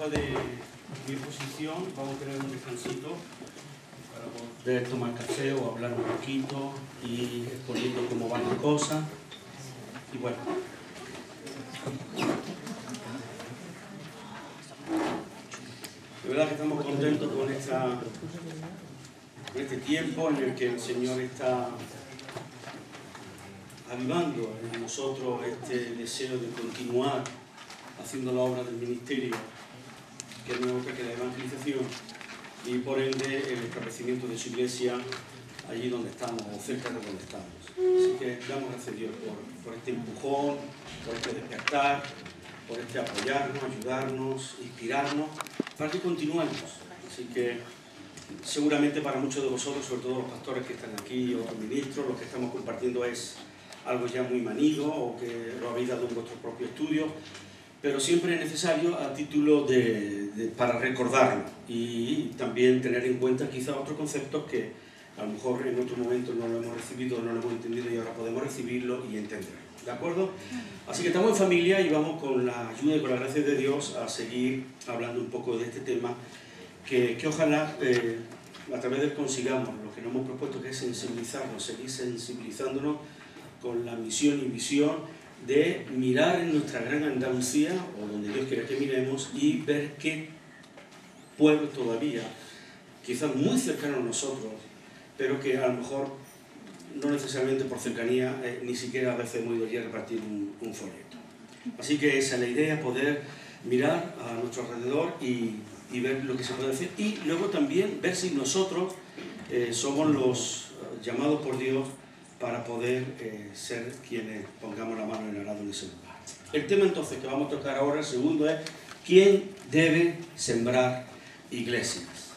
después de mi exposición vamos a tener un descansito para poder tomar café o hablar un poquito y exponiendo cómo van las cosas. Y bueno, de verdad que estamos contentos con este tiempo en el que el Señor está avivando en nosotros este deseo de continuar haciendo la obra del ministerio, que es otra que la evangelización, y por ende el establecimiento de su iglesia allí donde estamos, o cerca de donde estamos. Así que damos gracias a Dios por este empujón, por este despertar, por este apoyarnos, ayudarnos, inspirarnos, para que continuemos. Así que seguramente para muchos de vosotros, sobre todo los pastores que están aquí, otros ministros, los que estamos compartiendo es algo ya muy manido o que lo habéis dado en vuestro propio estudio, pero siempre es necesario a título para recordarlo y también tener en cuenta quizá otros conceptos que a lo mejor en otro momento no lo hemos recibido, no lo hemos entendido y ahora podemos recibirlo y entenderlo. ¿De acuerdo? Así que estamos en familia y vamos con la ayuda y con la gracia de Dios a seguir hablando un poco de este tema que ojalá a través de él consigamos lo que nos hemos propuesto, que es sensibilizarnos, seguir sensibilizándonos con la misión y visión de mirar en nuestra gran Andalucía, o donde Dios quiera que miremos, y ver qué pueblos todavía, quizás muy cercanos a nosotros, pero que a lo mejor no necesariamente por cercanía, ni siquiera a veces hemos ido allí a repartir un folleto. Así que esa es la idea, poder mirar a nuestro alrededor y ver lo que se puede hacer, y luego también ver si nosotros somos los llamados por Dios para poder ser quienes pongamos la mano en el arado en ese lugar. El tema entonces que vamos a tocar ahora, el segundo, es ¿quién debe sembrar iglesias?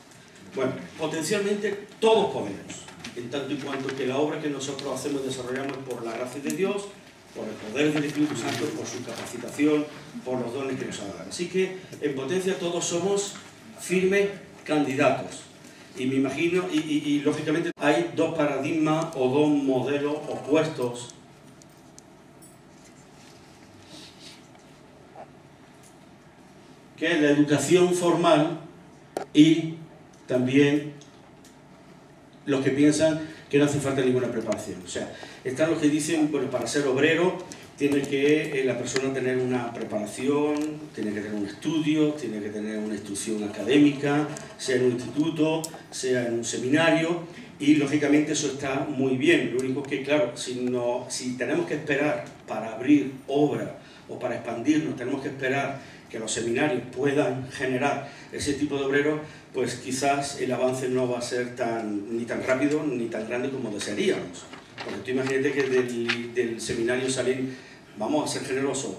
Bueno, potencialmente todos podemos, en tanto y cuanto que la obra que nosotros hacemos y desarrollamos es por la gracia de Dios, por el poder del Espíritu Santo, por su capacitación, por los dones que nos ha dado. Así que en potencia todos somos firmes candidatos. Y me imagino, y lógicamente hay dos paradigmas o dos modelos opuestos que es la educación formal y también los que piensan que no hace falta ninguna preparación. O sea, están los que dicen, bueno, para ser obrero tiene que la persona tener una preparación, tiene que tener un estudio, tiene que tener una instrucción académica, sea en un instituto, sea en un seminario, y lógicamente eso está muy bien. Lo único que, claro, si tenemos que esperar para abrir obra o para expandirnos, tenemos que esperar que los seminarios puedan generar ese tipo de obreros, pues quizás el avance no va a ser ni tan rápido ni tan grande como desearíamos. Porque tú imagínate que del seminario salen, vamos a ser generosos,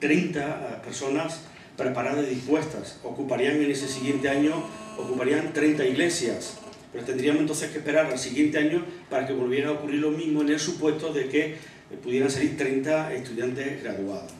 30 personas preparadas y dispuestas. Ocuparían en ese siguiente año, 30 iglesias. Pero tendríamos entonces que esperar al siguiente año para que volviera a ocurrir lo mismo en el supuesto de que pudieran salir 30 estudiantes graduados.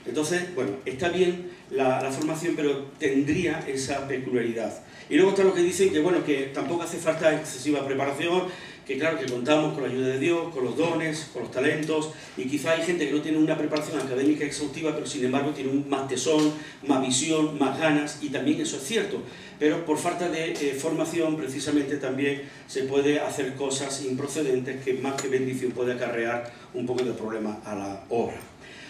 Entonces, bueno, está bien la formación, pero tendría esa peculiaridad. Y luego está lo que dicen que, bueno, que tampoco hace falta excesiva preparación, que claro, que contamos con la ayuda de Dios, con los dones, con los talentos, y quizá hay gente que no tiene una preparación académica exhaustiva, pero sin embargo tiene más tesón, más visión, más ganas, y también eso es cierto. Pero por falta de formación, precisamente también se puede hacer cosas improcedentes que más que bendición puede acarrear un poco de problema a la obra.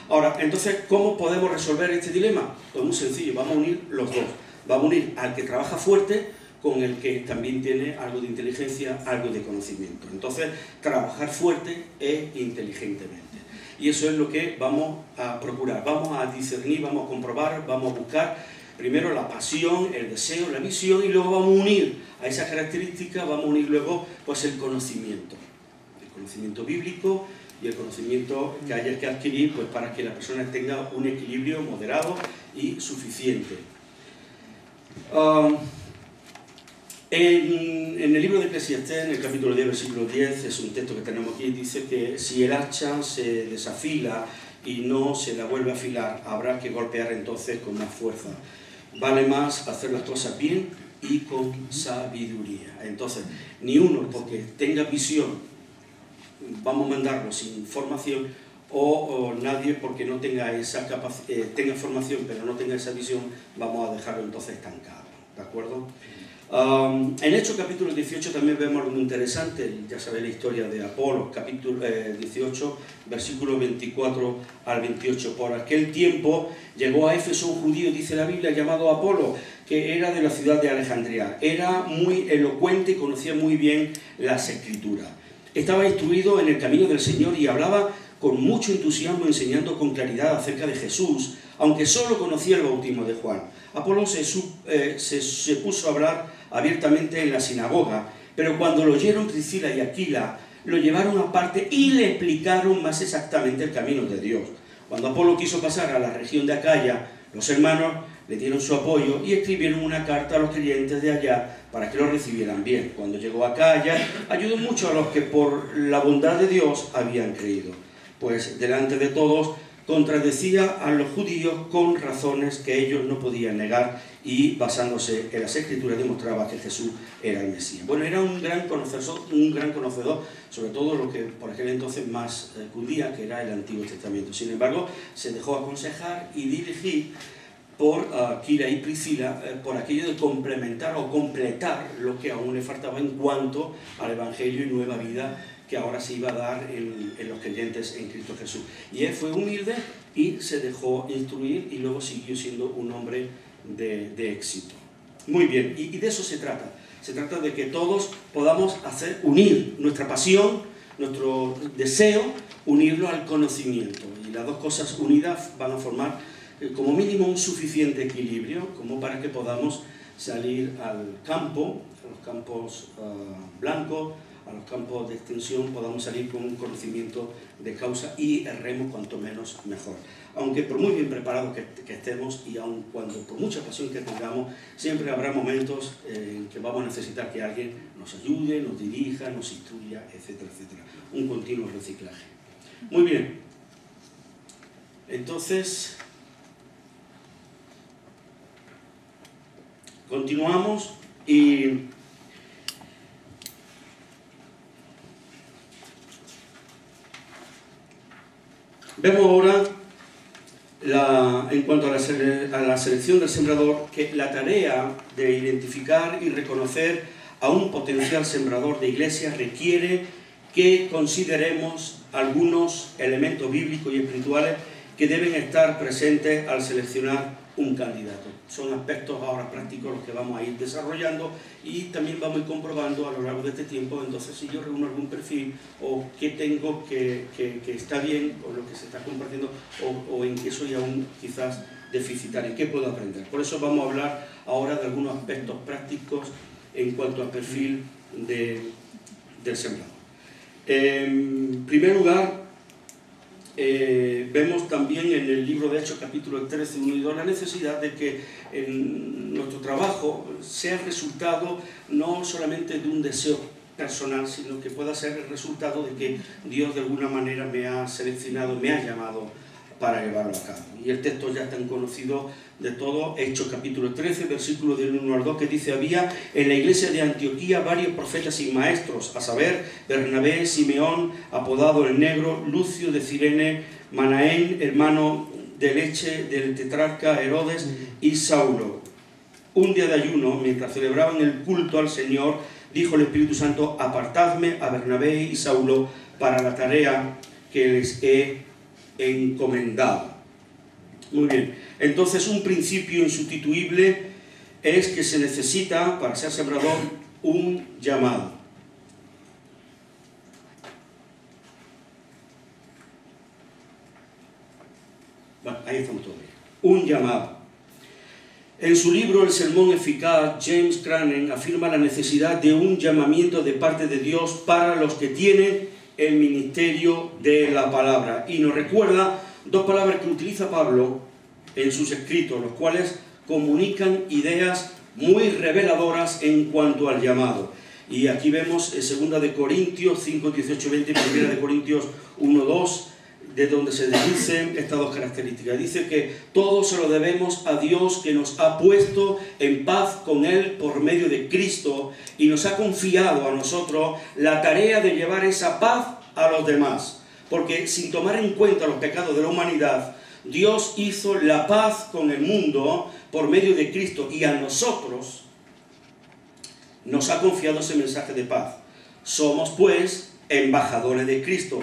Ahora, entonces, ¿cómo podemos resolver este dilema? Pues muy sencillo, vamos a unir los dos. Vamos a unir al que trabaja fuerte con el que también tiene algo de inteligencia, algo de conocimiento. Entonces, trabajar fuerte e inteligentemente. Y eso es lo que vamos a procurar. Vamos a discernir, vamos a comprobar, vamos a buscar primero la pasión, el deseo, la visión, y luego vamos a unir a esas características, vamos a unir luego pues el conocimiento bíblico y el conocimiento que haya que adquirir pues, para que la persona tenga un equilibrio moderado y suficiente. En el libro de Eclesiastés, en el capítulo 10, versículo 10, es un texto que tenemos aquí, dice que si el hacha se desafila y no se la vuelve a afilar, habrá que golpear entonces con más fuerza. Vale más hacer las cosas bien y con sabiduría. Entonces, ni uno porque tenga visión, vamos a mandarlo sin formación, o nadie porque no tenga esa tenga formación pero no tenga esa visión, vamos a dejarlo entonces estancado, ¿de acuerdo? En Hechos capítulo 18 también vemos algo muy interesante, ya sabéis la historia de Apolo, capítulo 18, versículos 24 al 28. Por aquel tiempo llegó a Éfeso un judío, dice la Biblia, llamado Apolo, que era de la ciudad de Alejandría. Era muy elocuente y conocía muy bien las Escrituras. Estaba instruido en el camino del Señor y hablaba con mucho entusiasmo, enseñando con claridad acerca de Jesús, aunque solo conocía el bautismo de Juan. Apolo se puso a hablar abiertamente en la sinagoga, pero cuando lo oyeron Priscila y Aquila, lo llevaron aparte y le explicaron más exactamente el camino de Dios. Cuando Apolo quiso pasar a la región de Acaya, los hermanos le dieron su apoyo y escribieron una carta a los creyentes de allá para que lo recibieran bien. Cuando llegó a Acaya, ayudó mucho a los que por la bondad de Dios habían creído, pues delante de todos contradecía a los judíos con razones que ellos no podían negar y basándose en las Escrituras demostraba que Jesús era el Mesías. Bueno, era un gran conocedor, sobre todo lo que por aquel entonces más cundía, que era el Antiguo Testamento. Sin embargo, se dejó aconsejar y dirigir por Aquila y Priscila por aquello de complementar o completar lo que aún le faltaba en cuanto al Evangelio y nueva vida que ahora se iba a dar en los creyentes en Cristo Jesús. Y él fue humilde y se dejó instruir y luego siguió siendo un hombre de éxito. Muy bien, y de eso se trata. Se trata de que todos podamos unir nuestra pasión, nuestro deseo, unirlo al conocimiento. Y las dos cosas unidas van a formar como mínimo un suficiente equilibrio como para que podamos salir al campo, a los campos blancos, a los campos de extensión, podamos salir con un conocimiento de causa y erremos cuanto menos mejor. Aunque por muy bien preparados que estemos y aun cuando por mucha pasión que tengamos, siempre habrá momentos en que vamos a necesitar que alguien nos ayude, nos dirija, nos instruya, etcétera, etcétera. Un continuo reciclaje. Muy bien. Entonces, continuamos y vemos ahora, en cuanto a la selección del sembrador, que la tarea de identificar y reconocer a un potencial sembrador de iglesia requiere que consideremos algunos elementos bíblicos y espirituales que deben estar presentes al seleccionar un candidato. Son aspectos ahora prácticos los que vamos a ir desarrollando y también vamos a ir comprobando a lo largo de este tiempo, entonces si yo reúno algún perfil o qué tengo que está bien con lo que se está compartiendo o en qué soy aún quizás deficitario, qué puedo aprender. Por eso vamos a hablar ahora de algunos aspectos prácticos en cuanto al perfil del sembrador. En primer lugar, vemos también en el libro de Hechos capítulo 13, 1 y 2 la necesidad de que nuestro trabajo sea el resultado no solamente de un deseo personal, sino que pueda ser el resultado de que Dios de alguna manera me ha seleccionado, me ha llamado para llevarlo a cabo. Y el texto ya es tan conocido de todo, Hechos capítulo 13, versículo del 1 al 2, que dice: había en la iglesia de Antioquía varios profetas y maestros, a saber, Bernabé, Simeón, apodado el Negro, Lucio de Cirene, Manaén, hermano de leche del tetrarca Herodes, y Saulo. Un día de ayuno, mientras celebraban el culto al Señor, dijo el Espíritu Santo: apartadme a Bernabé y Saulo para la tarea que les he encomendado. Muy bien, entonces un principio insustituible es que se necesita, para ser sembrador, un llamado. Bueno, ahí estamos todos. Un llamado. En su libro El Sermón Eficaz, James Craney afirma la necesidad de un llamamiento de parte de Dios para los que tienen el ministerio de la palabra. Y nos recuerda dos palabras que utiliza Pablo en sus escritos, los cuales comunican ideas muy reveladoras en cuanto al llamado. Y aquí vemos en 2 de Corintios 5, 18, 20, 1 de Corintios 1, 2, de donde se deducen estas dos características. Dice que todo se lo debemos a Dios, que nos ha puesto en paz con Él por medio de Cristo y nos ha confiado a nosotros la tarea de llevar esa paz a los demás. porque sin tomar en cuenta los pecados de la humanidad, Dios hizo la paz con el mundo por medio de Cristo, y a nosotros nos ha confiado ese mensaje de paz. Somos, pues, embajadores de Cristo,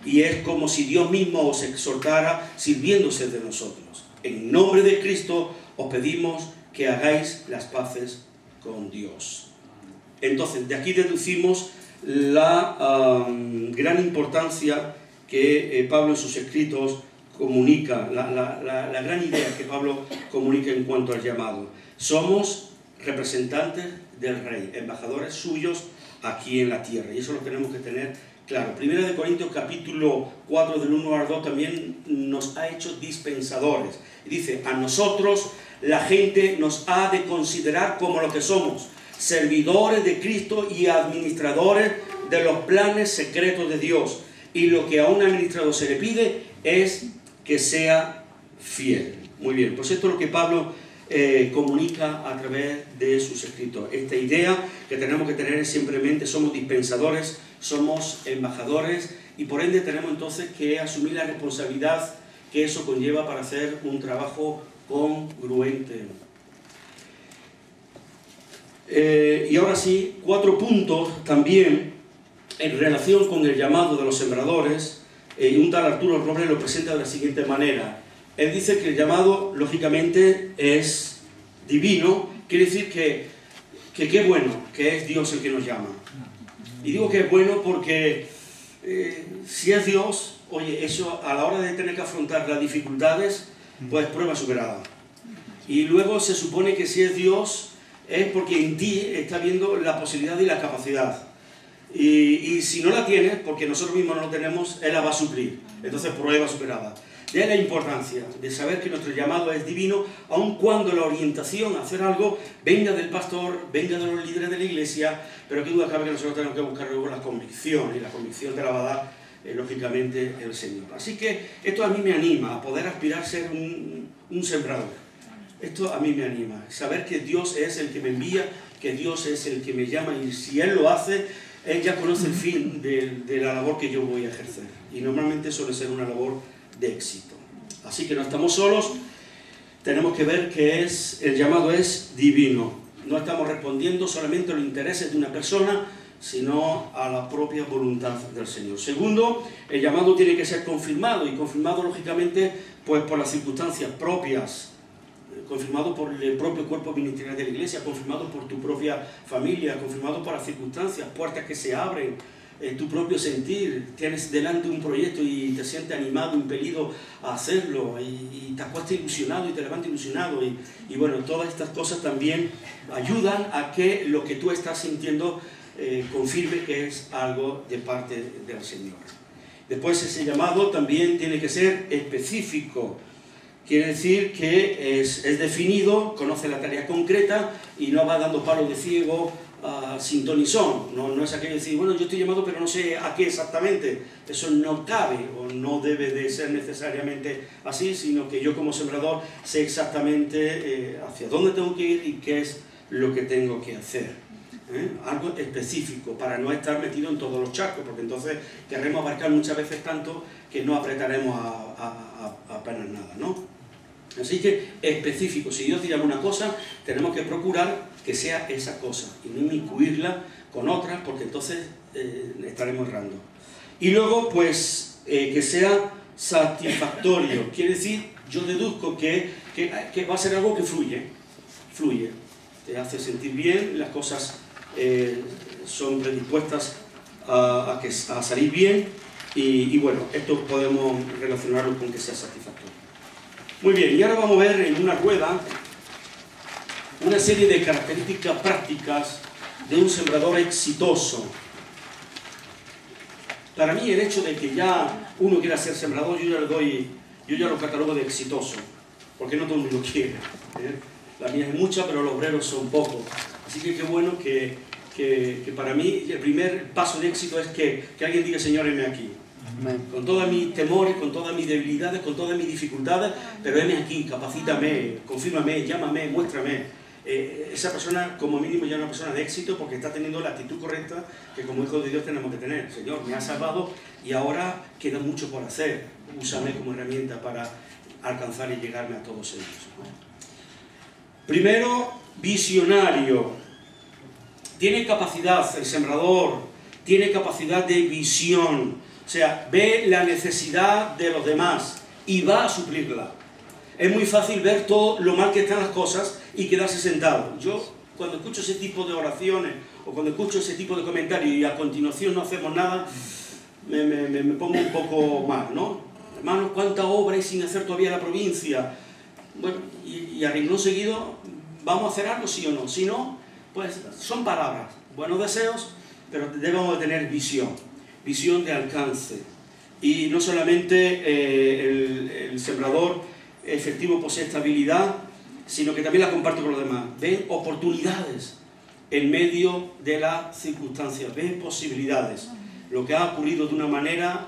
y es como si Dios mismo os exhortara sirviéndose de nosotros. En nombre de Cristo os pedimos que hagáis las paces con Dios. Entonces, de aquí deducimos la gran importancia que Pablo en sus escritos comunica, la gran idea que Pablo comunica en cuanto al llamado. Somos representantes del Rey, embajadores suyos aquí en la tierra, y eso lo tenemos que tener claro. Primera de Corintios capítulo 4 del 1 al 2 también nos ha hecho dispensadores. Y dice, a nosotros la gente nos ha de considerar como lo que somos, servidores de Cristo y administradores de los planes secretos de Dios. Y lo que a un administrador se le pide es que sea fiel. Muy bien, pues esto es lo que Pablo comunica a través de sus escritos. Esta idea que tenemos que tener es simplemente somos dispensadores, somos embajadores, y por ende tenemos entonces que asumir la responsabilidad que eso conlleva para hacer un trabajo congruente. Y ahora sí, 4 puntos también en relación con el llamado de los sembradores. Un tal Arturo Robles lo presenta de la siguiente manera. Él dice que el llamado, lógicamente, es divino. Quiere decir que qué bueno que es Dios el que nos llama. Y digo que es bueno porque si es Dios, oye, eso a la hora de tener que afrontar las dificultades, pues prueba superada. Y luego se supone que si es Dios, es porque en ti está viendo la posibilidad y la capacidad. Y si no la tienes, porque nosotros mismos no lo tenemos, Él la va a suplir. Entonces, prueba superada. De ahí la importancia de saber que nuestro llamado es divino, aun cuando la orientación a hacer algo venga del pastor, venga de los líderes de la iglesia, pero qué duda cabe que nosotros tenemos que buscar luego la convicción, y la convicción te la va a dar, lógicamente, el Señor. Así que esto a mí me anima a poder aspirar a ser un sembrador. Esto a mí me anima, saber que Dios es el que me envía, que Dios es el que me llama, y si Él lo hace, Él ya conoce el fin de la labor que yo voy a ejercer. Y normalmente suele ser una labor de éxito. Así que no estamos solos, tenemos que ver que el llamado es divino. No estamos respondiendo solamente a los intereses de una persona, sino a la propia voluntad del Señor. Segundo, el llamado tiene que ser confirmado, y confirmado lógicamente pues por las circunstancias propias, confirmado por el propio cuerpo ministerial de la iglesia, confirmado por tu propia familia, confirmado por las circunstancias, puertas que se abren, tu propio sentir. Tienes delante un proyecto y te sientes animado, impelido a hacerlo, y te acuestas ilusionado y te levantas ilusionado, y bueno, todas estas cosas también ayudan a que lo que tú estás sintiendo confirme que es algo de parte del Señor. Después, ese llamado también tiene que ser específico. Quiere decir que es definido, conoce la tarea concreta y no va dando palos de ciego sin ton ni son. No es aquello de decir, bueno, yo estoy llamado pero no sé a qué exactamente. Eso no cabe o no debe de ser necesariamente así, sino que yo como sembrador sé exactamente hacia dónde tengo que ir y qué es lo que tengo que hacer. Algo específico, para no estar metido en todos los charcos, porque entonces querremos abarcar muchas veces tanto que no apretaremos apenas nada, ¿no? Así que específico. Si Dios te llama una cosa, tenemos que procurar que sea esa cosa y no incluirla con otras, porque entonces estaremos errando. Y luego, pues, que sea satisfactorio. Quiere decir, yo deduzco que va a ser algo que fluye. Te hace sentir bien, las cosas son predispuestas a salir bien, y bueno, esto podemos relacionarlo con que sea satisfactorio. Muy bien, y ahora vamos a ver en una rueda una serie de características prácticas de un sembrador exitoso. Para mí el hecho de que ya uno quiera ser sembrador, yo ya lo catalogo de exitoso, porque no todo el mundo quiere, La mía es mucha, pero los obreros son pocos. Así que qué bueno que para mí el primer paso de éxito es que alguien diga, Señor, heme aquí. Con todos mis temores, con todas mis debilidades, con todas mis dificultades, pero heme aquí, capacítame, confírmame, llámame, muéstrame. esa persona como mínimo ya es una persona de éxito porque está teniendo la actitud correcta que como hijos de Dios tenemos que tener. Señor, me has salvado y ahora queda mucho por hacer. Úsame como herramienta para alcanzar y llegarme a todos ellos. Primero, visionario. Tiene capacidad, el sembrador, tiene capacidad de visión. O sea, ve la necesidad de los demás y va a suplirla. Es muy fácil ver todo lo mal que están las cosas y quedarse sentado. Yo, cuando escucho ese tipo de oraciones o cuando escucho ese tipo de comentarios y a continuación no hacemos nada, me pongo un poco mal, ¿no? Hermanos, ¿cuánta obra hay sin hacer todavía la provincia? Bueno, y a renglón seguido, ¿vamos a hacer algo, sí o no? Si no, pues son palabras, buenos deseos, pero debemos de tener visión de alcance. Y no solamente el sembrador efectivo posee estabilidad, sino que también la comparte con los demás. Ven oportunidades en medio de las circunstancias, ven posibilidades. Lo que ha ocurrido de una manera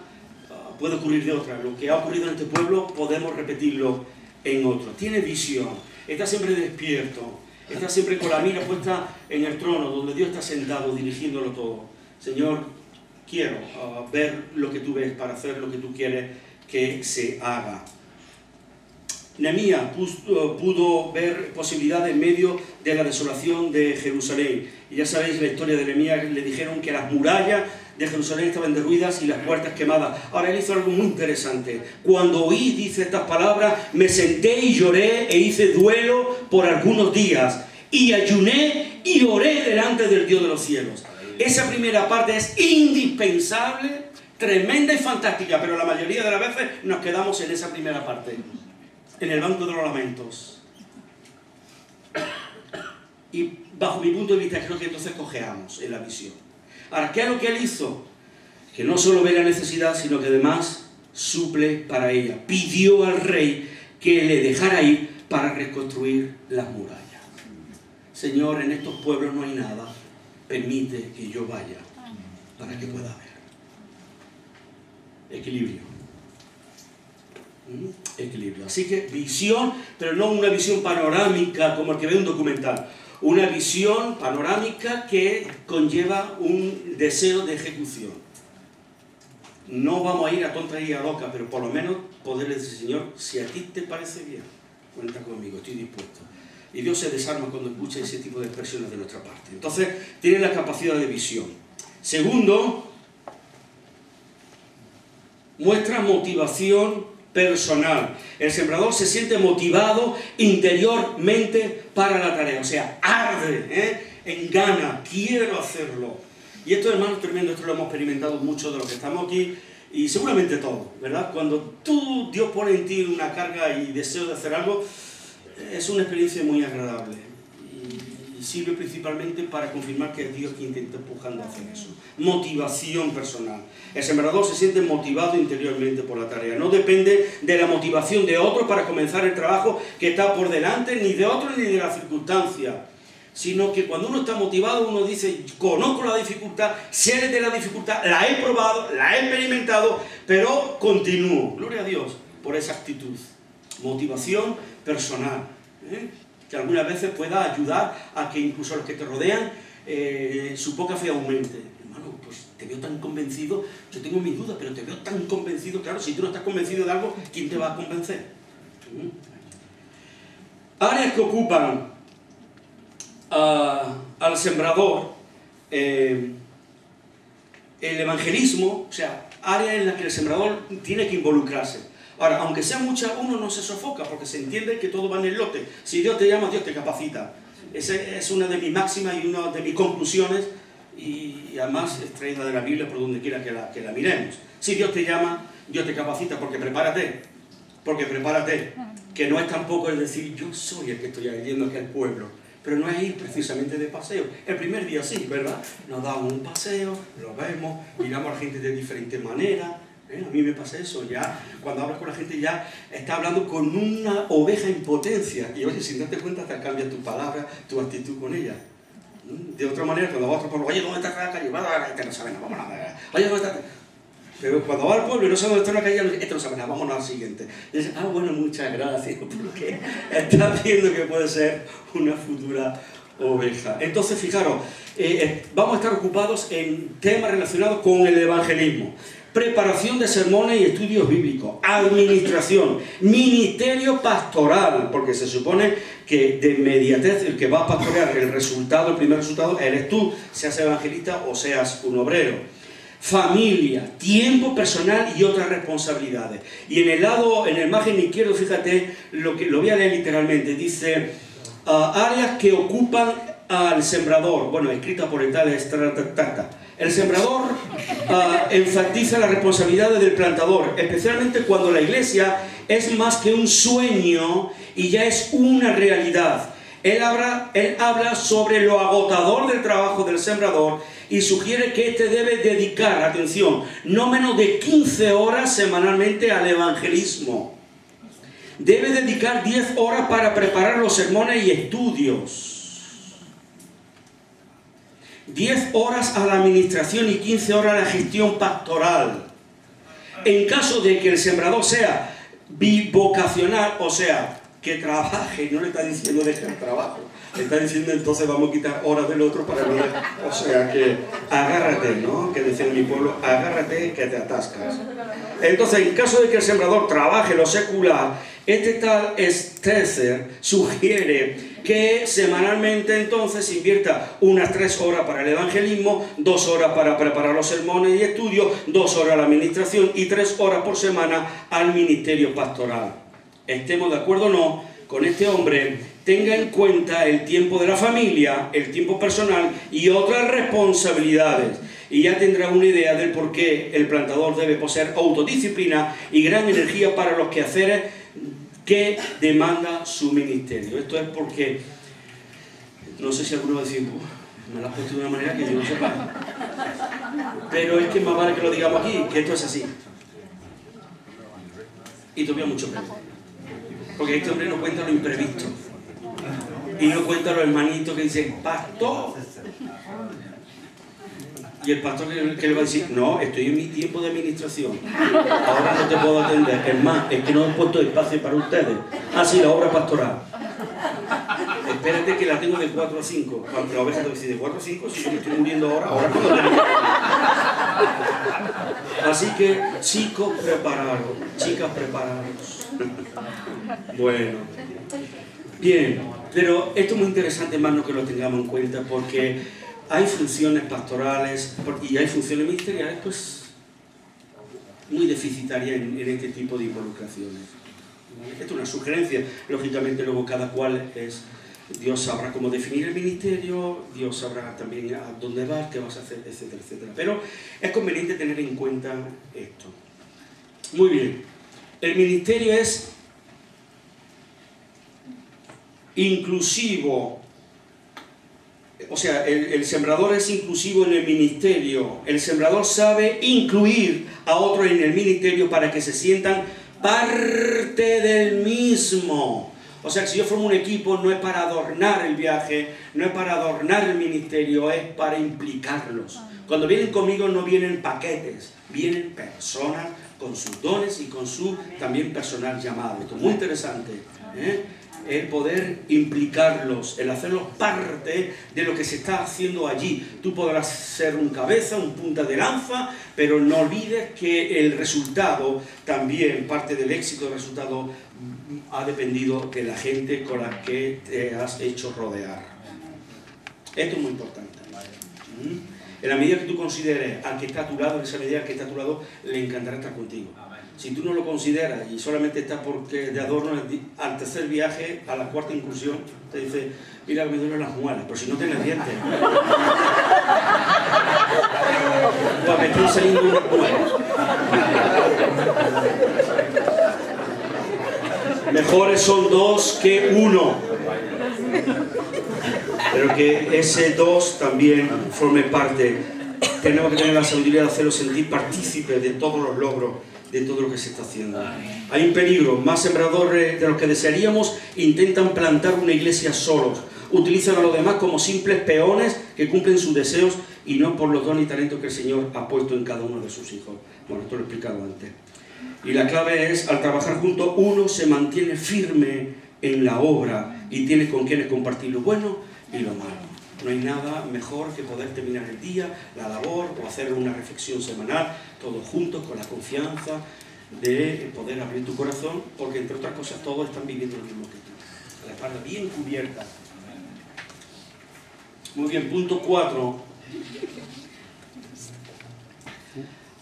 puede ocurrir de otra. Lo que ha ocurrido en este pueblo podemos repetirlo en otro. Tiene visión, está siempre despierto, está siempre con la mira puesta en el trono, donde Dios está sentado, dirigiéndolo todo. Señor, quiero ver lo que tú ves para hacer lo que tú quieres que se haga. Nehemías pudo ver posibilidades en medio de la desolación de Jerusalén. Y ya sabéis la historia de Nehemías, le dijeron que las murallas de Jerusalén estaban derruidas y las puertas quemadas. Ahora él hizo algo muy interesante. Cuando oí, dice estas palabras, me senté y lloré e hice duelo por algunos días. Y ayuné y oré delante del Dios de los cielos. Esa primera parte es indispensable, tremenda y fantástica, pero la mayoría de las veces nos quedamos en esa primera parte. En el banco de los lamentos. Y bajo mi punto de vista creo que entonces cojeamos en la visión. Ahora, ¿qué es lo que él hizo? Que no solo ve la necesidad, sino que además suple para ella. Pidió al rey que le dejara ir para reconstruir las murallas. Señor, en estos pueblos no hay nada. Permite que yo vaya para que pueda haber equilibrio. Equilibrio. Así que visión, pero no una visión panorámica como el que ve un documental. Una visión panorámica que conlleva un deseo de ejecución. No vamos a ir a tonta y a loca, pero por lo menos poder decir, Señor, si a ti te parece bien, cuenta conmigo, estoy dispuesto. Y Dios se desarma cuando escucha ese tipo de expresiones de nuestra parte. Entonces, tiene la capacidad de visión. Segundo, muestra motivación personal. El sembrador se siente motivado interiormente para la tarea, o sea, arde, en gana, quiero hacerlo. Y esto, hermano, es tremendo, esto lo hemos experimentado muchos de los que estamos aquí, y seguramente todos, ¿verdad? Cuando Dios pone en ti una carga y deseo de hacer algo, es una experiencia muy agradable. Y sirve principalmente para confirmar que es Dios quien te está empujando a hacer eso. Motivación personal. El sembrador se siente motivado interiormente por la tarea. No depende de la motivación de otro para comenzar el trabajo que está por delante, ni de otro ni de la circunstancia. Sino que cuando uno está motivado, uno dice, conozco la dificultad, sé de la dificultad, la he probado, la he experimentado, pero continúo. Gloria a Dios por esa actitud. Motivación personal. Que algunas veces pueda ayudar a que incluso los que te rodean su poca fe aumente. Hermano, pues te veo tan convencido, yo tengo mis dudas, pero te veo tan convencido. Claro, si tú no estás convencido de algo, ¿quién te va a convencer? Áreas que ocupan al sembrador, el evangelismo, o sea, áreas en las que el sembrador tiene que involucrarse. Ahora, aunque sea mucha, uno no se sofoca porque se entiende que todo va en el lote. Si Dios te llama, Dios te capacita. Esa es una de mis máximas y una de mis conclusiones, y además extraída de la Biblia por donde quiera que la miremos. Si Dios te llama, Dios te capacita, porque prepárate, que no es tampoco el decir, yo soy el que estoy yendo aquí al pueblo, pero no es ir precisamente de paseo. El primer día sí, ¿verdad? Nos damos un paseo, lo vemos, miramos a la gente de diferentes maneras. A mí me pasa eso, ya cuando hablas con la gente ya está hablando con una oveja en potencia, y oye, sin darte cuenta te cambia tu palabra, tu actitud con ella. De otra manera, cuando vas a otro pueblo, oye, ¿dónde está la calle? Te no saben, vamos a ver. Oye, ¿dónde está? Pero cuando va al pueblo y no sabe dónde está una calle, esto no sabe nada, vámonos al siguiente. Y dice, bueno, muchas gracias, porque estás viendo que puede ser una futura oveja. Entonces, fijaros, vamos a estar ocupados en temas relacionados con el evangelismo. Preparación de sermones y estudios bíblicos, administración, ministerio pastoral, porque se supone que de inmediatez el que va a pastorear el primer resultado, eres tú, seas evangelista o seas un obrero. Familia, tiempo personal y otras responsabilidades. Y en el margen izquierdo, fíjate, lo voy a leer literalmente, dice, áreas que ocupan al sembrador, bueno, escrita por el tal Stratata. El sembrador enfatiza las responsabilidades del plantador, especialmente cuando la iglesia es más que un sueño y ya es una realidad. Él habla sobre lo agotador del trabajo del sembrador y sugiere que éste debe dedicar, atención, no menos de 15 horas semanalmente al evangelismo. Debe dedicar 10 horas para preparar los sermones y estudios. 10 horas a la administración y 15 horas a la gestión pastoral. En caso de que el sembrador sea bivocacional, o sea, que trabaje, no le está diciendo deja el trabajo, le está diciendo entonces vamos a quitar horas del otro para ver, o sea que agárrate, ¿no? Que decía en mi pueblo, agárrate que te atascas. Entonces, en caso de que el sembrador trabaje lo secular, este tal Stetzer sugiere que semanalmente entonces invierta unas 3 horas para el evangelismo, 2 horas para preparar los sermones y estudios, 2 horas a la administración y 3 horas por semana al ministerio pastoral. Estemos de acuerdo o no con este hombre, tenga en cuenta el tiempo de la familia, el tiempo personal y otras responsabilidades. Y ya tendrá una idea del por qué el plantador debe poseer autodisciplina y gran energía para los quehaceres que demanda su ministerio. Esto es porque, no sé si alguno va a decir, me lo has puesto de una manera que yo no sepa. Pero es que más vale que lo digamos aquí, que esto es así. Y todavía mucho menos. Porque este hombre no cuenta lo imprevisto. Y no cuenta los hermanitos que dicen, pastor. Y el pastor que le va a decir, no, estoy en mi tiempo de administración. Ahora no te puedo atender. Es más, es que no he puesto espacio para ustedes. Ah, sí, la obra pastoral. Espérate que la tengo de 4 a 5. Cuando la oveja te dice de 4 a 5, si yo me estoy muriendo ahora no tengo. Así que, chicos, preparados. Chicas, preparados. Bueno. Bien, pero esto es muy interesante, hermano, que lo tengamos en cuenta, porque hay funciones pastorales y hay funciones ministeriales, pues, muy deficitarias en este tipo de involucraciones. Esto es una sugerencia, lógicamente luego cada cual es, Dios sabrá cómo definir el ministerio, Dios sabrá también a dónde vas, qué vas a hacer, etcétera, etcétera. Pero es conveniente tener en cuenta esto. Muy bien, el ministerio es inclusivo, o sea, el sembrador es inclusivo en el ministerio. El sembrador sabe incluir a otros en el ministerio para que se sientan parte del mismo. O sea, que si yo formo un equipo no es para adornar el viaje, no es para adornar el ministerio, es para implicarlos. Cuando vienen conmigo no vienen paquetes, vienen personas con sus dones y con su también personal llamado. Esto es muy interesante, ¿eh? El poder implicarlos, el hacerlos parte de lo que se está haciendo allí. Tú podrás ser un cabeza, un punta de lanza, pero no olvides que el resultado, también parte del éxito del resultado, ha dependido de la gente con la que te has hecho rodear. Esto es muy importante. En la medida que tú consideres al que está a tu lado, en esa medida que está a tu lado, le encantará estar contigo. Si tú no lo consideras y solamente estás porque de adorno, al tercer viaje, a la cuarta incursión, te dice, mira, me duelen las muelas, pero si no tienes dientes. Pues me están saliendo unas muelas. Mejores son 2 que 1. Pero que ese 2 también forme parte. Tenemos que tener la sabiduría de hacerlo sentir partícipe de todos los logros, de todo lo que se está haciendo. Hay un peligro, más sembradores de los que desearíamos intentan plantar una iglesia solos, utilizan a los demás como simples peones que cumplen sus deseos y no por los dones y talentos que el Señor ha puesto en cada uno de sus hijos. Bueno, esto lo he explicado antes. Y la clave es, al trabajar juntos, uno se mantiene firme en la obra y tiene con quienes compartir lo bueno y lo malo. No hay nada mejor que poder terminar el día, la labor o hacer una reflexión semanal, todos juntos, con la confianza de poder abrir tu corazón, porque entre otras cosas todos están viviendo lo mismo que tú. La espalda bien cubierta. Muy bien, punto 4.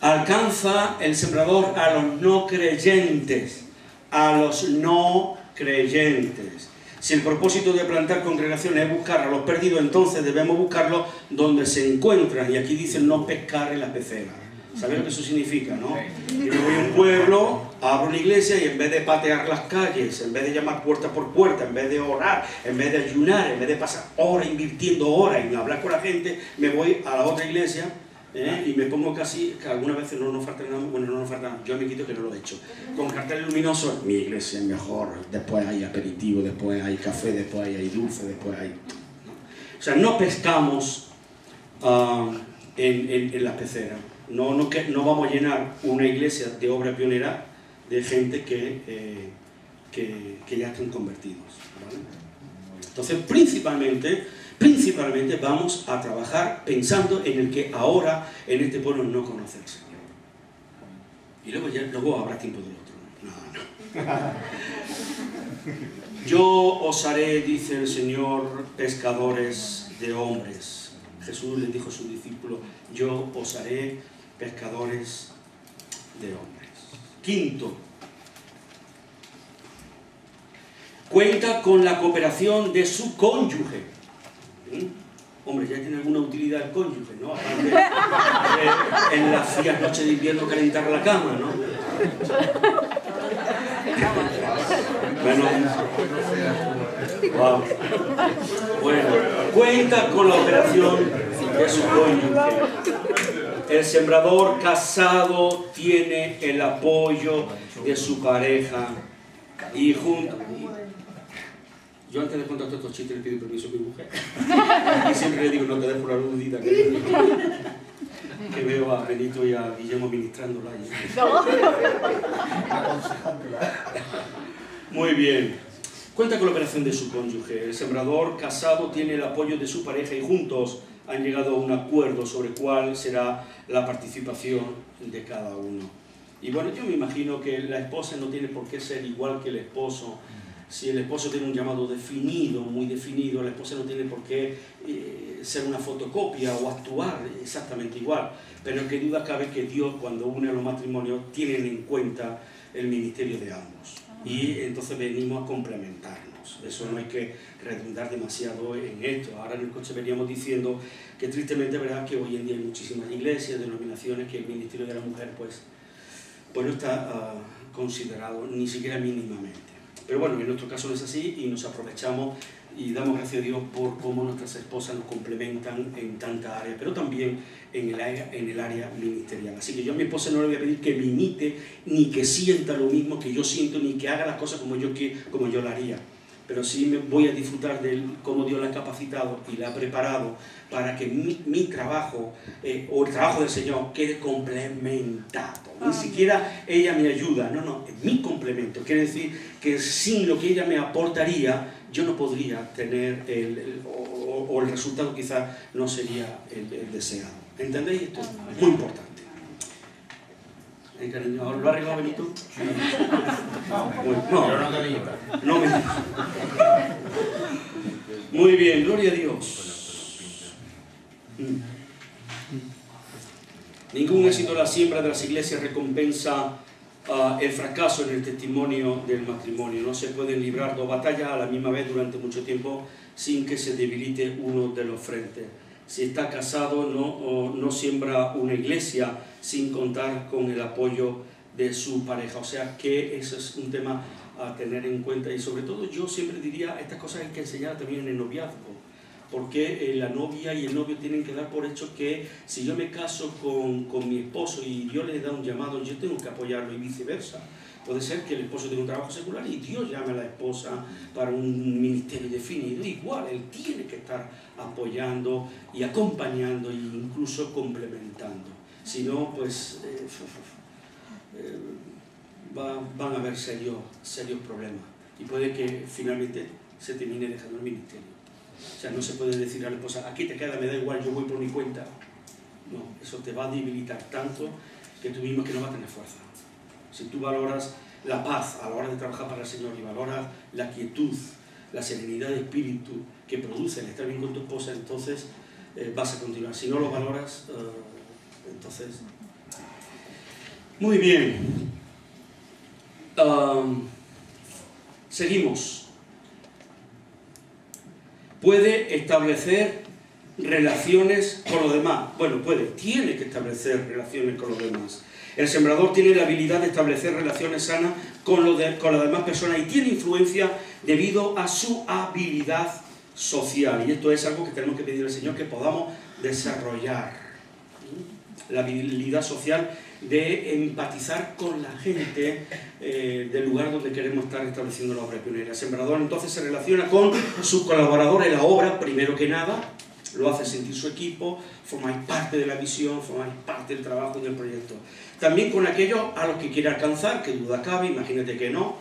Alcanza el sembrador a los no creyentes. A los no creyentes. Si el propósito de plantar congregaciones es buscar a los perdidos, entonces debemos buscarlos donde se encuentran. Y aquí dicen no pescar en las peceras. ¿Sabes lo que eso significa, no? Yo me voy a un pueblo, abro una iglesia y en vez de patear las calles, en vez de llamar puerta por puerta, en vez de orar, en vez de ayunar, en vez de pasar horas invirtiendo horas en hablar con la gente, me voy a la otra iglesia y me pongo casi, que algunas veces no nos falta nada, bueno, no nos falta nada, yo me quito que no lo he hecho. Con cartel luminoso, mi iglesia es mejor, después hay aperitivo, después hay café, después hay dulce, después hay... ¿no? O sea, no pescamos en las peceras. No vamos a llenar una iglesia de obra pionera de gente que ya están convertidos, ¿vale? Entonces, principalmente vamos a trabajar pensando en el que ahora en este pueblo no conoce al Señor. Y luego habrá tiempo del otro. No. Yo os haré, dice el Señor, pescadores de hombres. Jesús les dijo a sus discípulos, yo os haré pescadores de hombres. 5. Cuenta con la cooperación de su cónyuge. Hombre, ya tiene alguna utilidad el cónyuge, ¿no? Aparte de en las frías noches de invierno calentar la cama, ¿no? Wow. Bueno, cuenta con la operación de su cónyuge. El sembrador casado tiene el apoyo de su pareja y junto... Yo antes de contar todos estos chistes le pido permiso a mi mujer. Y siempre le digo, no te des por la ludita que veo a Benito y a Guillermo ministrándola. Muy bien. Cuenta con la operación de su cónyuge. El sembrador casado tiene el apoyo de su pareja y juntos han llegado a un acuerdo sobre cuál será la participación de cada uno. Y bueno, yo me imagino que la esposa no tiene por qué ser igual que el esposo. Si el esposo tiene un llamado definido, muy definido, la esposa no tiene por qué ser una fotocopia o actuar exactamente igual. Pero qué duda cabe que Dios, cuando une a los matrimonios, tiene en cuenta el ministerio de ambos. Y entonces venimos a complementarnos. Eso no hay que redundar demasiado en esto. Ahora en el coche veníamos diciendo que tristemente es verdad que hoy en día hay muchísimas iglesias, denominaciones, que el ministerio de la mujer pues no está considerado ni siquiera mínimamente. Pero bueno, en nuestro caso no es así y nos aprovechamos y damos gracias a Dios por cómo nuestras esposas nos complementan en tanta área, pero también en el área ministerial. Así que yo a mi esposa no le voy a pedir que me imite, ni que sienta lo mismo que yo siento, ni que haga las cosas como yo la haría. Pero sí me voy a disfrutar de cómo Dios la ha capacitado y la ha preparado para que mi trabajo o el trabajo del Señor quede complementado. Ni siquiera ella me ayuda, no, es mi complemento. Quiere decir que sin lo que ella me aportaría, yo no podría tener o el resultado quizás no sería el deseado. ¿Entendéis? Esto es muy importante. Cariño, ¿lo ha arreglado Benito? No me... Muy bien, gloria a Dios. Ningún éxito de la siembra de las iglesias recompensa el fracaso en el testimonio del matrimonio. No se pueden librar dos batallas a la misma vez durante mucho tiempo sin que se debilite uno de los frentes. Si está casado, no siembra una iglesia sin contar con el apoyo de su pareja. O sea que eso es un tema a tener en cuenta. Y sobre todo yo siempre diría, estas cosas hay que enseñar también en el noviazgo. Porque la novia y el novio tienen que dar por hecho que si yo me caso con mi esposo y Dios le da un llamado, yo tengo que apoyarlo y viceversa. Puede ser que el esposo tenga un trabajo secular y Dios llame a la esposa para un ministerio definido. Igual, él tiene que estar apoyando y acompañando e incluso complementando. Si no, pues van a haber serios problemas. Y puede que finalmente se termine dejando el ministerio. O sea, no se puede decir a la esposa, aquí te queda, me da igual, yo voy por mi cuenta. No, eso te va a debilitar tanto que tú mismo que no vas a tener fuerza. Si tú valoras la paz a la hora de trabajar para el Señor y valoras la quietud, la serenidad de espíritu que produce el estar bien con tu esposa, entonces vas a continuar. Si no lo valoras, entonces... Muy bien. Seguimos. Puede establecer relaciones con los demás. Bueno, tiene que establecer relaciones con los demás. El sembrador tiene la habilidad de establecer relaciones sanas con las demás personas y tiene influencia debido a su habilidad social. Y esto es algo que tenemos que pedir al Señor que podamos desarrollar. La habilidad social de empatizar con la gente del lugar donde queremos estar estableciendo la obra pionera. El sembrador entonces se relaciona con sus colaboradores en la obra, primero que nada, lo hace sentir su equipo, formáis parte de la visión, formáis parte del trabajo y del proyecto. También con aquellos a los que quiere alcanzar, que duda cabe, imagínate que no.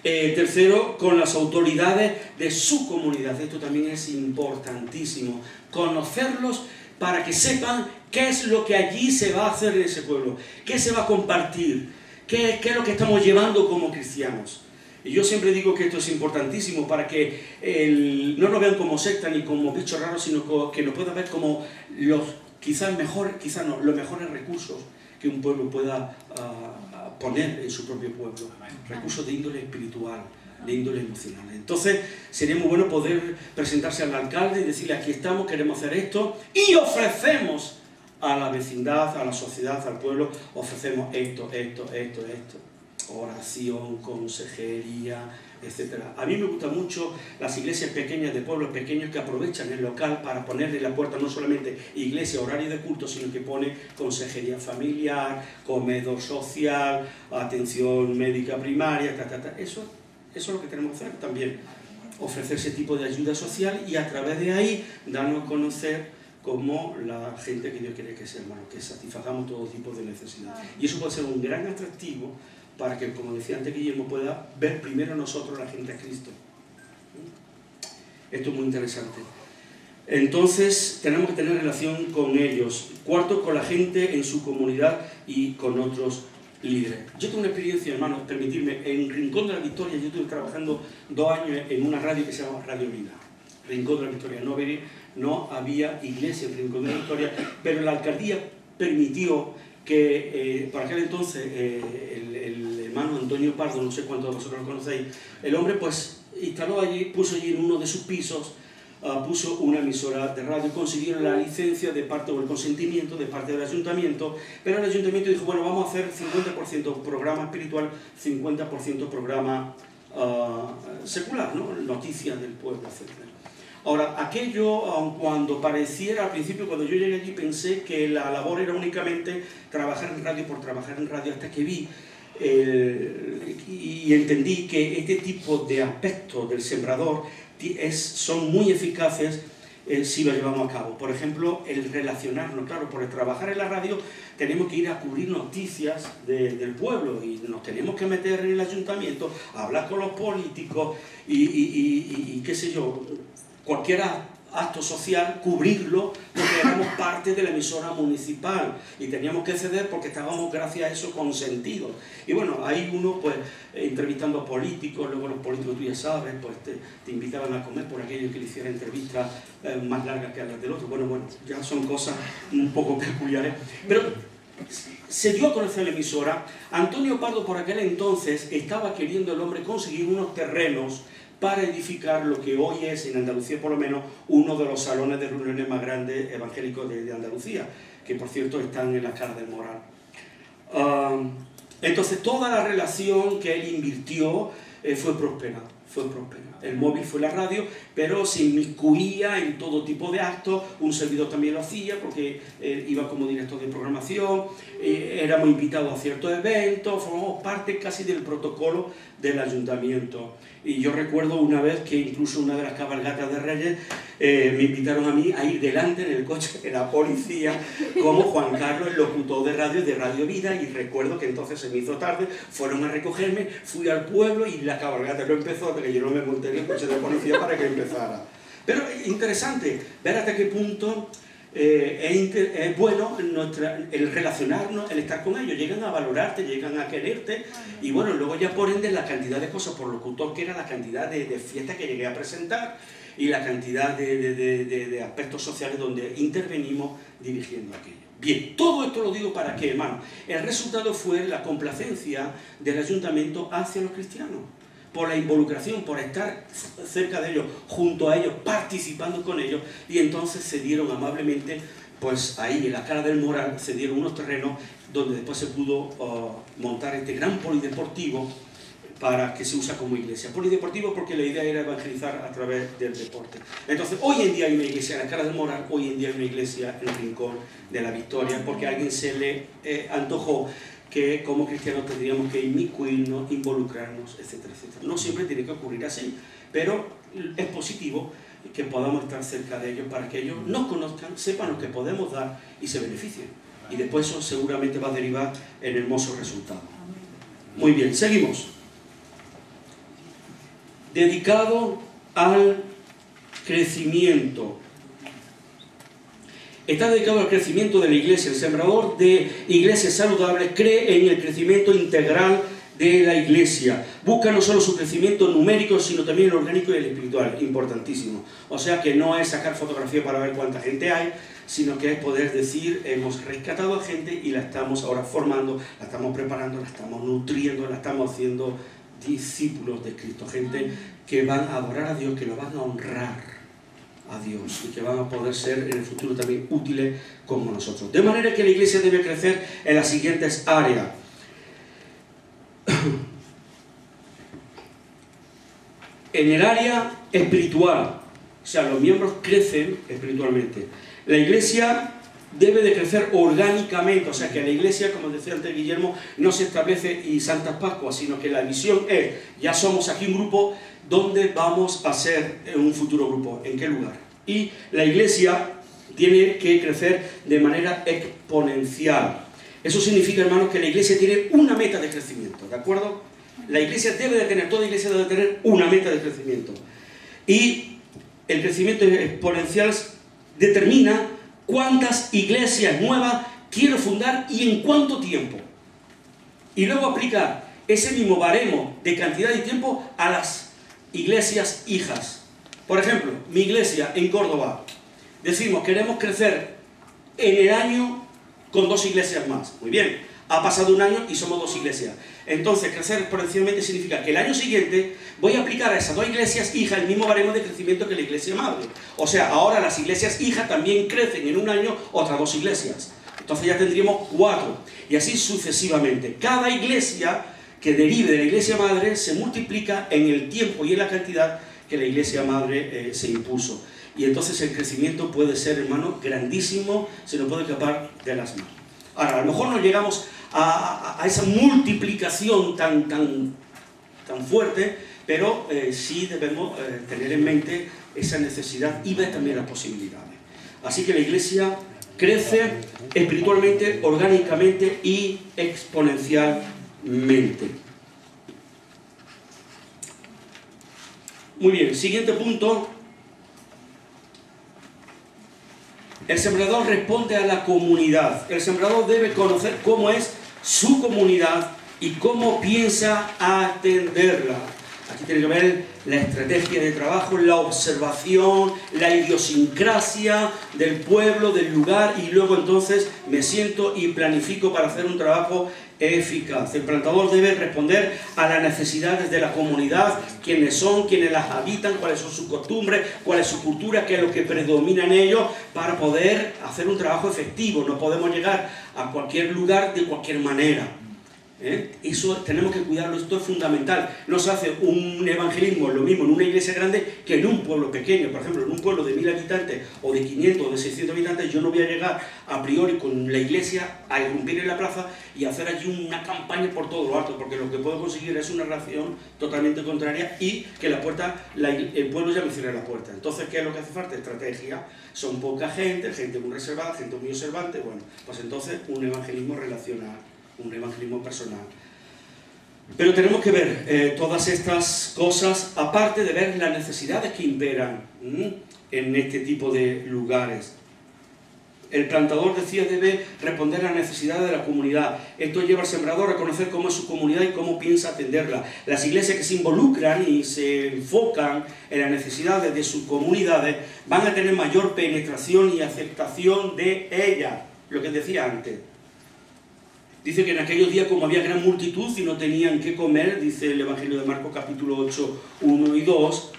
Tercero, con las autoridades de su comunidad. Esto también es importantísimo, conocerlos para que sepan qué es lo que allí se va a hacer en ese pueblo, qué se va a compartir, qué es lo que estamos llevando como cristianos. Y yo siempre digo que esto es importantísimo para que no nos vean como secta ni como bichos raros, sino que nos puedan ver como los mejores recursos que un pueblo pueda poner en su propio pueblo. Recursos de índole espiritual, de índole emocional. Entonces sería muy bueno poder presentarse al alcalde y decirle: aquí estamos, queremos hacer esto y ofrecemos a la vecindad, a la sociedad, al pueblo, ofrecemos esto. Oración, consejería, etc. A mí me gustan mucho las iglesias pequeñas de pueblos pequeños que aprovechan el local para ponerle en la puerta no solamente iglesia, horario de culto, sino que pone consejería familiar, comedor social, atención médica primaria, Eso es lo que tenemos que hacer también, ofrecer ese tipo de ayuda social y a través de ahí darnos a conocer como la gente que Dios quiere que sea, hermano, que satisfagamos todo tipo de necesidades. Y eso puede ser un gran atractivo para que, como decía antes Guillermo, pueda ver primero nosotros la gente a Cristo. Esto es muy interesante. Entonces, tenemos que tener relación con ellos. Cuarto, con la gente en su comunidad y con otros líderes. Yo tengo una experiencia, hermanos, permitidme, en Rincón de la Victoria. Yo estuve trabajando 2 años en una radio que se llama Radio Vida. Rincón de la Victoria. No había iglesia en Rincón de la Victoria, pero la alcaldía permitió que, por aquel entonces, el hermano Antonio Pardo, no sé cuántos de vosotros lo conocéis, el hombre pues instaló allí, puso allí en uno de sus pisos, puso una emisora de radio, consiguieron la licencia de parte, o el consentimiento de parte del ayuntamiento, pero el ayuntamiento dijo: bueno, vamos a hacer 50% programa espiritual, 50% programa secular, ¿no? Noticias del pueblo, etc. Ahora, aquello, aun cuando pareciera al principio, cuando yo llegué allí, pensé que la labor era únicamente trabajar en radio por trabajar en radio, hasta que vi y entendí que este tipo de aspectos del sembrador son muy eficaces si lo llevamos a cabo. Por ejemplo, el relacionarnos, claro, por el trabajar en la radio tenemos que ir a cubrir noticias del pueblo y nos tenemos que meter en el ayuntamiento, a hablar con los políticos y qué sé yo, cualquier acto social, cubrirlo, porque éramos parte de la emisora municipal y teníamos que ceder porque estábamos, gracias a eso, consentidos. Y bueno, ahí uno pues entrevistando a políticos, luego los políticos, tú ya sabes, pues te invitaban a comer por aquello que le hiciera entrevistas más largas que a las del otro. Bueno, ya son cosas un poco peculiares, pero se dio a conocer la emisora. Antonio Pardo por aquel entonces estaba queriendo el hombre conseguir unos terrenos para edificar lo que hoy es, en Andalucía por lo menos, uno de los salones de reuniones más grandes evangélicos de Andalucía, que por cierto están en la Cara del Moral. Entonces toda la relación que él invirtió fue próspera, fue próspero. El móvil fue la radio, pero se inmiscuía en todo tipo de actos. Un servidor también lo hacía porque iba como director de programación, éramos invitados a ciertos eventos, formamos parte casi del protocolo del ayuntamiento. Y yo recuerdo una vez que incluso una de las cabalgatas de Reyes me invitaron a mí a ir delante en el coche de la policía como Juan Carlos, el locutor de Radio Vida, y recuerdo que entonces se me hizo tarde, fueron a recogerme, fui al pueblo y la cabalgata no empezó hasta que yo no me monté en el coche de la policía para que empezara. Pero interesante ver hasta qué punto es bueno el relacionarnos, el estar con ellos. Llegan a valorarte, llegan a quererte, y bueno, luego ya por ende la cantidad de cosas por locutor que era, la cantidad de fiestas que llegué a presentar y la cantidad de aspectos sociales donde intervenimos dirigiendo aquello. Bien, todo esto lo digo para que, hermano, el resultado fue la complacencia del ayuntamiento hacia los cristianos, por la involucración, por estar cerca de ellos, junto a ellos, participando con ellos, y entonces se dieron amablemente, pues ahí en la cara del Moral, se dieron unos terrenos donde después se pudo montar este gran polideportivo para que se usa como iglesia. Polideportivo porque la idea era evangelizar a través del deporte. Entonces, hoy en día hay una iglesia en la cara del Moral, hoy en día hay una iglesia en el Rincón de la Victoria, porque a alguien se le antojó que como cristianos tendríamos que inmiscuirnos, involucrarnos, etcétera, etcétera. No siempre tiene que ocurrir así, pero es positivo que podamos estar cerca de ellos para que ellos nos conozcan, sepan lo que podemos dar y se beneficien. Y después eso seguramente va a derivar en hermosos resultados. Muy bien, seguimos. Dedicado al crecimiento. Está dedicado al crecimiento de la iglesia. El sembrador de iglesias saludables cree en el crecimiento integral de la iglesia. Busca no solo su crecimiento numérico, sino también el orgánico y el espiritual. Importantísimo. O sea que no es sacar fotografía para ver cuánta gente hay, sino que es poder decir, hemos rescatado a gente y la estamos ahora formando, la estamos preparando, la estamos nutriendo, la estamos haciendo discípulos de Cristo. Gente que van a adorar a Dios, que lo van a honrar a Dios y que van a poder ser en el futuro también útiles como nosotros. De manera que la iglesia debe crecer en las siguientes áreas. En el área espiritual, o sea, los miembros crecen espiritualmente. La iglesia debe de crecer orgánicamente, o sea, que la iglesia, como decía antes Guillermo, no se establece y Santas Pascuas, sino que la visión es, ya somos aquí un grupo, ¿dónde vamos a ser un futuro grupo? ¿En qué lugar? Y la iglesia tiene que crecer de manera exponencial. Eso significa, hermanos, que la iglesia tiene una meta de crecimiento, ¿de acuerdo? La iglesia debe de tener, toda iglesia debe tener una meta de crecimiento. Y el crecimiento exponencial determina cuántas iglesias nuevas quiero fundar y en cuánto tiempo. Y luego aplicar ese mismo baremo de cantidad y tiempo a las iglesias hijas. Por ejemplo, mi iglesia en Córdoba, decimos, queremos crecer en el año con 2 iglesias más. Muy bien, ha pasado un año y somos 2 iglesias. Entonces, crecer exponencialmente significa que el año siguiente voy a aplicar a esas 2 iglesias hijas el mismo baremo de crecimiento que la iglesia madre. O sea, ahora las iglesias hijas también crecen en un año otras 2 iglesias. Entonces ya tendríamos 4. Y así sucesivamente. Cada iglesia que derive de la iglesia madre se multiplica en el tiempo y en la cantidad que la iglesia madre se impuso. Y entonces el crecimiento puede ser, hermano, grandísimo, se nos puede escapar de las manos. Ahora, a lo mejor no llegamos a esa multiplicación tan fuerte, pero sí debemos tener en mente esa necesidad y ver también las posibilidades. Así que la iglesia crece espiritualmente, orgánicamente y exponencialmente. Muy bien, siguiente punto. El sembrador responde a la comunidad. El sembrador debe conocer cómo es su comunidad y cómo piensa atenderla. Aquí tiene que ver la estrategia de trabajo, la observación, la idiosincrasia del pueblo, del lugar, y luego entonces me siento y planifico para hacer un trabajo eficaz. El plantador debe responder a las necesidades de la comunidad, quiénes son, quiénes las habitan, cuáles son sus costumbres, cuál es su cultura, qué es lo que predomina en ellos, para poder hacer un trabajo efectivo. No podemos llegar a cualquier lugar de cualquier manera. Eso tenemos que cuidarlo, esto es fundamental. No se hace un evangelismo lo mismo en una iglesia grande que en un pueblo pequeño. Por ejemplo, en un pueblo de 1000 habitantes o de 500 o de 600 habitantes, yo no voy a llegar a priori con la iglesia a irrumpir en la plaza y hacer allí una campaña por todo lo alto, porque lo que puedo conseguir es una reacción totalmente contraria y que el pueblo ya me cierre la puerta. Entonces, ¿qué es lo que hace falta? Estrategia. Son poca gente, gente muy reservada, gente muy observante. Bueno, pues entonces un evangelismo relacional, un evangelismo personal. Pero tenemos que ver todas estas cosas, aparte de ver las necesidades que imperan en este tipo de lugares. El plantador, decía, debe responder a las necesidades de la comunidad. Esto lleva al sembrador a conocer cómo es su comunidad y cómo piensa atenderla. Las iglesias que se involucran y se enfocan en las necesidades de sus comunidades van a tener mayor penetración y aceptación de ellas. Lo que decía antes. Dice que en aquellos días, como había gran multitud y no tenían qué comer, dice el Evangelio de Marcos capítulo 8, 1 y 2,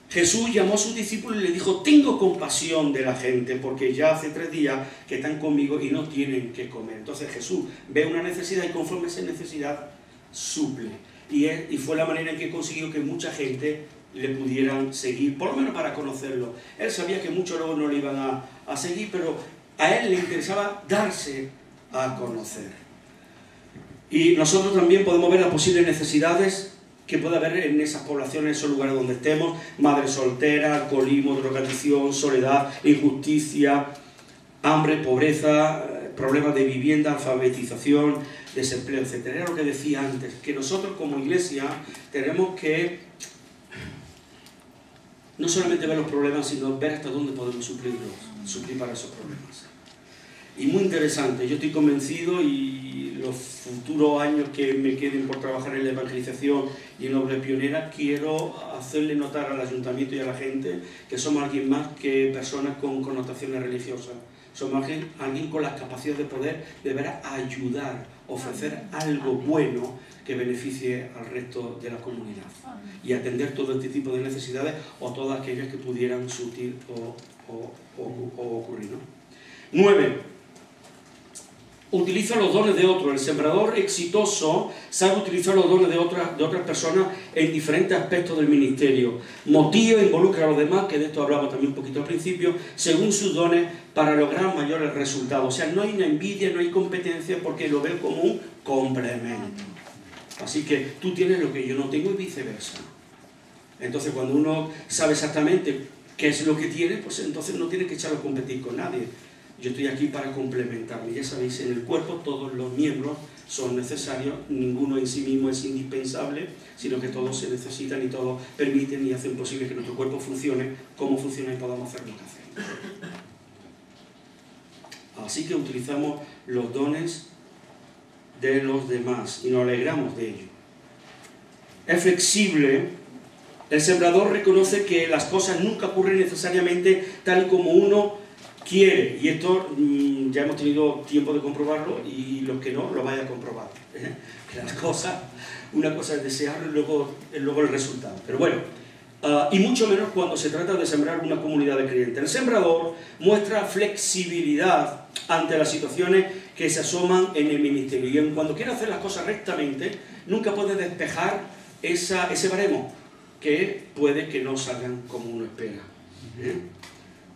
Jesús llamó a sus discípulos y les dijo: tengo compasión de la gente, porque ya hace 3 días que están conmigo y no tienen qué comer. Entonces Jesús ve una necesidad y conforme a esa necesidad suple. Y fue la manera en que consiguió que mucha gente le pudieran seguir, por lo menos para conocerlo. Él sabía que muchos luego no le iban a seguir, pero a él le interesaba darse a conocer. Y nosotros también podemos ver las posibles necesidades que puede haber en esas poblaciones, en esos lugares donde estemos: madre soltera, alcoholismo, drogadicción, soledad, injusticia, hambre, pobreza, problemas de vivienda, alfabetización, desempleo, etc. Era lo que decía antes, que nosotros como iglesia tenemos que no solamente ver los problemas, sino ver hasta dónde podemos suplir para esos problemas. Y muy interesante, yo estoy convencido, y los futuros años que me queden por trabajar en la evangelización y en obras pioneras, quiero hacerle notar al ayuntamiento y a la gente que somos alguien más que personas con connotaciones religiosas. Somos alguien con las capacidades de poder de verdad ayudar, ofrecer algo bueno que beneficie al resto de la comunidad y atender todo este tipo de necesidades o todas aquellas que pudieran surgir o ocurrir, ¿no? 9. Utiliza los dones de otros. El sembrador exitoso sabe utilizar los dones de otras personas en diferentes aspectos del ministerio. Motiva e involucra a los demás, que de esto hablaba también un poquito al principio, según sus dones para lograr mayores resultados. O sea, no hay una envidia, no hay competencia, porque lo ven como un complemento. Así que tú tienes lo que yo no tengo y viceversa. Entonces, cuando uno sabe exactamente qué es lo que tiene, pues entonces no tiene que echarlo a competir con nadie. Yo estoy aquí para complementarme. Ya sabéis, en el cuerpo todos los miembros son necesarios, ninguno en sí mismo es indispensable, sino que todos se necesitan y todos permiten y hacen posible que nuestro cuerpo funcione como funciona y podamos hacer lo que hacemos. Así que utilizamos los dones de los demás y nos alegramos de ello. Es flexible. El sembrador reconoce que las cosas nunca ocurren necesariamente tal como uno quiere, y esto ya hemos tenido tiempo de comprobarlo, y los que no, lo vaya a comprobar. Que las cosas, una cosa es desearlo y luego el resultado. Pero bueno, y mucho menos cuando se trata de sembrar una comunidad de creyentes. El sembrador muestra flexibilidad ante las situaciones que se asoman en el ministerio, y cuando quiere hacer las cosas rectamente, nunca puede despejar ese baremo, que puede que no salgan como uno espera.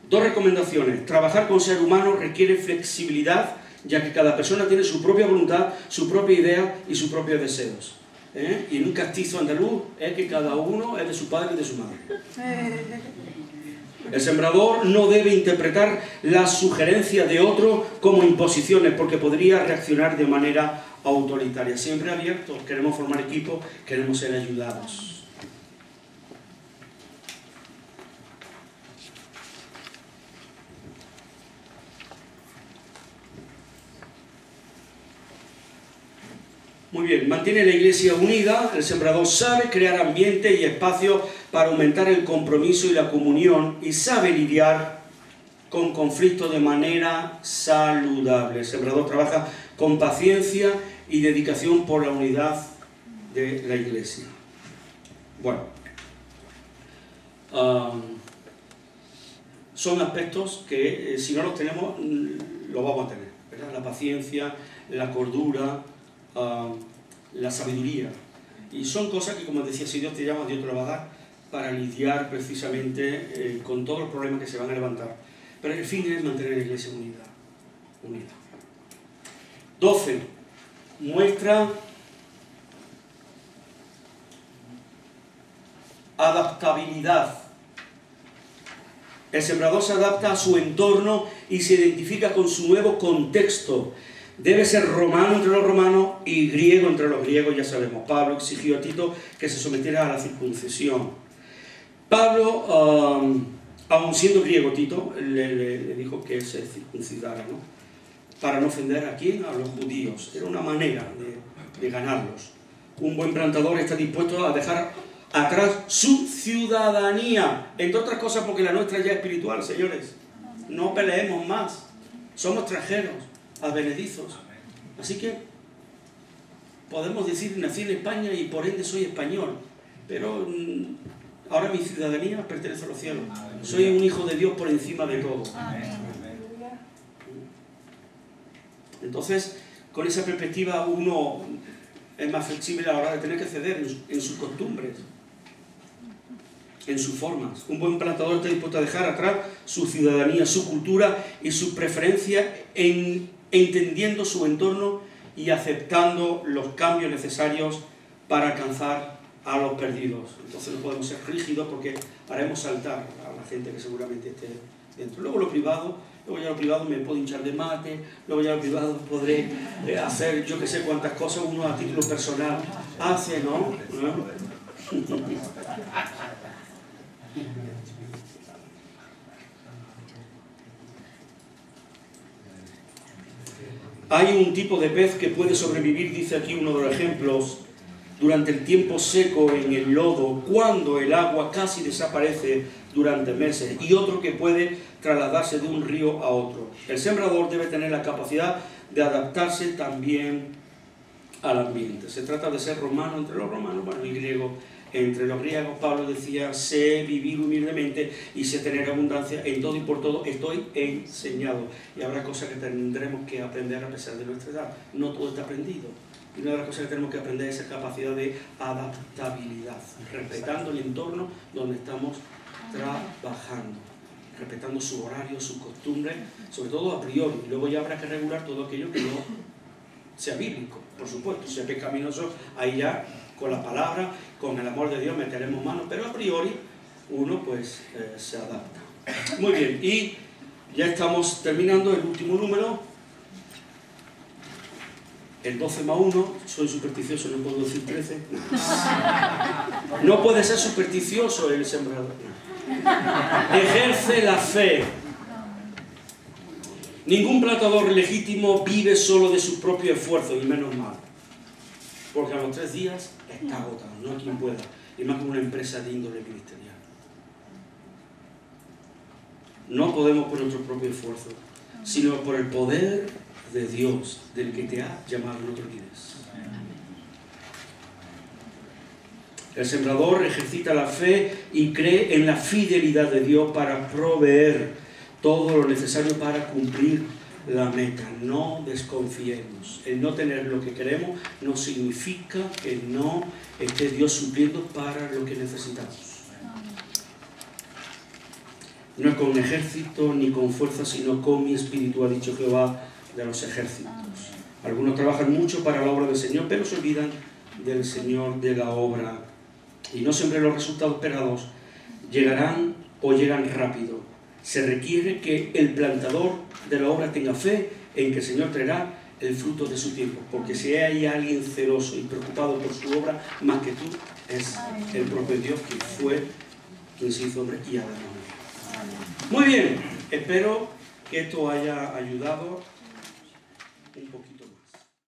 2 recomendaciones. Trabajar con ser humano requiere flexibilidad, ya que cada persona tiene su propia voluntad, su propia idea y sus propios deseos. Y en un castizo andaluz es que cada uno es de su padre y de su madre. El sembrador no debe interpretar las sugerencias de otro como imposiciones, porque podría reaccionar de manera autoritaria. Siempre abiertos, queremos formar equipo, queremos ser ayudados. Muy bien, mantiene la iglesia unida. El sembrador sabe crear ambiente y espacio para aumentar el compromiso y la comunión, y sabe lidiar con conflictos de manera saludable. El sembrador trabaja con paciencia y dedicación por la unidad de la iglesia. Bueno, son aspectos que si no los tenemos, los vamos a tener, ¿verdad? La paciencia, la cordura, la sabiduría. Y son cosas que, como decía, si Dios te llama, Dios te lo va a dar para lidiar precisamente con todos los problemas que se van a levantar. Pero el fin es mantener la iglesia unida. 12. Muestra adaptabilidad. El sembrador se adapta a su entorno y se identifica con su nuevo contexto. Debe ser romano entre los romanos y griego entre los griegos, ya sabemos. Pablo exigió a Tito que se sometiera a la circuncisión. Pablo, aun siendo griego, Tito le dijo que se circuncidara, ¿no? Para no ofender ¿a quién? A los judíos. Era una manera de ganarlos. Un buen plantador está dispuesto a dejar atrás su ciudadanía, entre otras cosas porque la nuestra ya es espiritual, señores. No peleemos más. Somos extranjeros, advenedizos. Así que podemos decir nací en España y por ende soy español, pero ahora mi ciudadanía pertenece a los cielos. Soy un hijo de Dios por encima de todo. Entonces, con esa perspectiva uno es más flexible a la hora de tener que ceder en sus costumbres, en sus formas. Un buen plantador está dispuesto a dejar atrás su ciudadanía, su cultura y sus preferencias, entendiendo su entorno y aceptando los cambios necesarios para alcanzar a los perdidos. Entonces no podemos ser rígidos porque haremos saltar a la gente que seguramente esté dentro. Luego lo privado me puedo hinchar de mate, luego ya lo privado podré hacer yo que sé cuántas cosas uno a título personal hace, ¿no? Hay un tipo de pez que puede sobrevivir, dice aquí uno de los ejemplos, durante el tiempo seco en el lodo, cuando el agua casi desaparece durante meses, y otro que puede trasladarse de un río a otro. El sembrador debe tener la capacidad de adaptarse también al ambiente. Se trata de ser romano entre los romanos, bueno, y griego entre los griegos. Pablo decía, sé vivir humildemente y sé tener abundancia, en todo y por todo estoy enseñado. Y habrá cosas que tendremos que aprender a pesar de nuestra edad. No todo está aprendido. Y una de las cosas que tenemos que aprender es esa capacidad de adaptabilidad, respetando el entorno donde estamos trabajando, respetando su horario, sus costumbres, sobre todo a priori. Luego ya habrá que regular todo aquello que no sea bíblico, por supuesto, sea pecaminoso, ahí ya con la palabra, con el amor de Dios meteremos mano, pero a priori uno pues se adapta. Muy bien, y ya estamos terminando el último número, el 12 más 1, soy supersticioso, no puedo decir 13. No puede ser supersticioso el sembrador. Ejerce la fe. Ningún plantador legítimo vive solo de sus propios esfuerzos, y menos mal. Porque a los 3 días está agotado, no hay quien pueda. Y más como una empresa de índole ministerial. No podemos por nuestro propio esfuerzo, sino por el poder de Dios, del que te ha llamado, no te olvides. El sembrador ejercita la fe y cree en la fidelidad de Dios para proveer todo lo necesario para cumplir la meta. No desconfiemos. El no tener lo que queremos no significa que no esté Dios supliendo para lo que necesitamos. No es con ejército ni con fuerza, sino con mi espíritu, ha dicho Jehová de los ejércitos. Algunos trabajan mucho para la obra del Señor, pero se olvidan del Señor de la obra. Y no siempre los resultados esperados llegarán o llegan rápido. Se requiere que el plantador de la obra tenga fe en que el Señor traerá el fruto de su tiempo. Porque si hay alguien celoso y preocupado por su obra, más que tú, es el propio Dios que fue quien se hizo hombre y ha dado. Muy bien, espero que esto haya ayudado